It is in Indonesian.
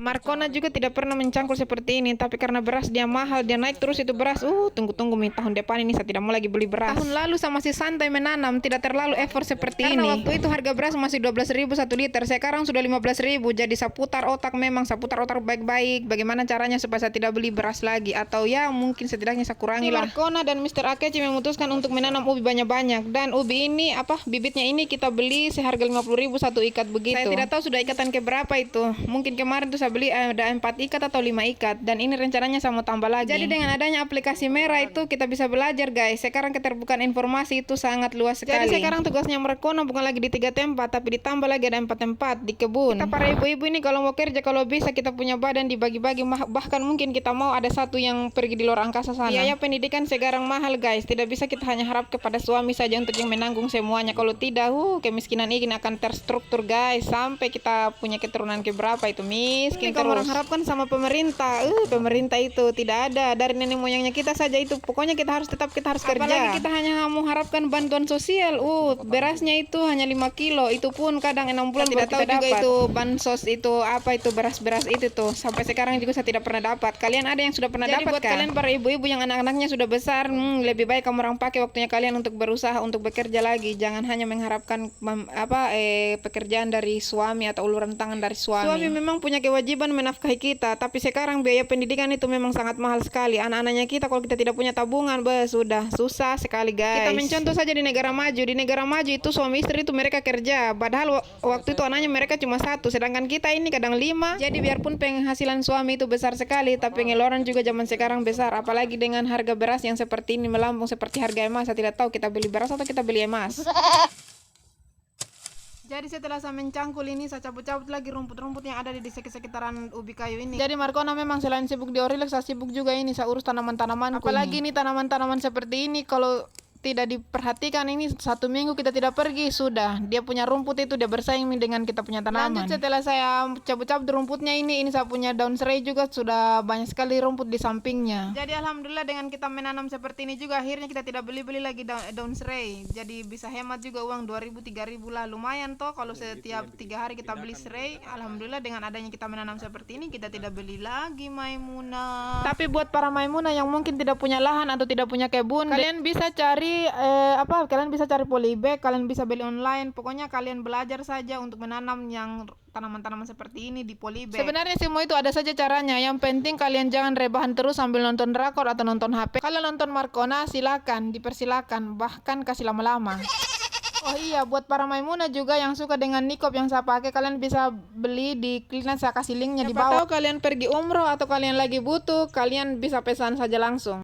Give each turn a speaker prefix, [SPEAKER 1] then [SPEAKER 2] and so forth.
[SPEAKER 1] Marcona juga tidak pernah mencangkul seperti ini, tapi karena beras dia mahal, dia naik terus itu beras. Tunggu Mi, tahun depan ini saya tidak mau lagi beli beras. Tahun lalu saya masih santai menanam, tidak terlalu effort seperti karena ini. Karena waktu itu harga beras masih 12.000 1 liter, sekarang sudah 15.000. Jadi saya putar otak baik-baik, bagaimana caranya supaya saya tidak beli beras lagi, atau ya mungkin setidaknya saya kurangi lah. Marcona dan Mr. Akechi memutuskan untuk menanam ubi banyak-banyak, dan ubi ini bibitnya ini kita beli seharga 50.000 satu ikat begitu. Saya tidak tahu sudah ikatan keberapa itu. Mungkin kemarin tuh saya beli ada 4 ikat atau 5 ikat, dan ini rencananya saya mau tambah lagi. Jadi dengan adanya aplikasi merah itu kita bisa belajar guys. Sekarang keterbukaan informasi itu sangat luas sekali. Jadi sekarang tugasnya Marcona bukan lagi di 3 tempat, tapi ditambah lagi ada 4 tempat di kebun. Kita para ibu-ibu ini kalau mau kerja, kalau bisa kita punya badan dibagi-bagi, bahkan mungkin kita mau ada satu yang pergi di luar angkasa sana. Biaya pendidikan sekarang mahal guys, tidak bisa kita hanya harap kepada suami saja untuk yang menanggung semuanya. Kalau tidak kemiskinan ini akan terstruktur guys, sampai kita punya keturunan keberapa itu miskin. Kalau orang harapkan sama pemerintah, pemerintah itu tidak ada, dari nenek moyangnya kita saja itu. Pokoknya kita harus kerja. Apalagi kita hanya mau harapkan bantuan sosial. Berasnya itu hanya 5 kilo, itu pun kadang 6 bulan tidak tahu juga itu bansos itu itu beras-beras itu tuh. Sampai sekarang juga saya tidak pernah dapat. Kalian ada yang sudah pernah dapat? Jadi buat kalian para ibu-ibu yang anak-anaknya sudah besar, lebih baik kamu orang pakai waktunya kalian untuk berusaha untuk bekerja lagi. Jangan hanya mengharapkan pekerjaan dari suami atau uluran tangan dari suami. Suami memang punya kewajiban menafkahi kita, tapi sekarang biaya pendidikan itu memang sangat mahal sekali. Anak-anaknya kita kalau kita tidak punya tabungan, sudah susah sekali guys. Kita mencontoh saja di negara maju. Di negara maju itu suami istri itu mereka kerja, padahal waktu itu anaknya mereka cuma 1, sedangkan kita ini kadang 5. Jadi biarpun penghasilan suami itu besar sekali, tapi pengeluaran juga zaman sekarang besar. Apalagi dengan harga beras yang seperti ini melambung seperti harga emas. Saya tidak tahu kita beli beras atau kita beli emas. Jadi setelah saya mencangkul ini, saya cabut-cabut lagi rumput-rumput yang ada di sekitaran ubi kayu ini. Jadi Marcona memang selain sibuk di Orilex, saya sibuk juga ini, saya urus tanaman-tanaman. Apalagi ini tanaman-tanaman seperti ini, kalau tidak diperhatikan ini 1 minggu kita tidak pergi, sudah dia punya rumput itu dia bersaing dengan kita punya tanaman. Lanjut setelah saya cabut-cabut rumputnya ini saya punya daun serai juga, sudah banyak sekali rumput di sampingnya. Jadi alhamdulillah dengan kita menanam seperti ini juga akhirnya kita tidak beli-beli lagi daun serai. Jadi bisa hemat juga uang 2.000-3.000 lah, lumayan toh kalau setiap 3 hari kita beli serai. Alhamdulillah dengan adanya kita menanam seperti ini kita tidak beli lagi Maimunah. Tapi buat para Maimunah yang mungkin tidak punya lahan atau tidak punya kebun, kalian bisa cari kalian bisa cari polybag, kalian bisa beli online. Pokoknya kalian belajar saja untuk menanam yang tanaman-tanaman seperti ini di polybag. Sebenarnya semua itu ada saja caranya. Yang penting kalian jangan rebahan terus sambil nonton drakor atau nonton HP. Kalau nonton Marcona silakan, dipersilakan, bahkan kasih lama-lama. Oh iya, buat para Maimunah juga yang suka dengan nikop yang saya pakai, kalian bisa beli di Kliknet, saya kasih linknya di bawah. Atau kalian pergi umroh atau kalian lagi butuh, kalian bisa pesan saja langsung.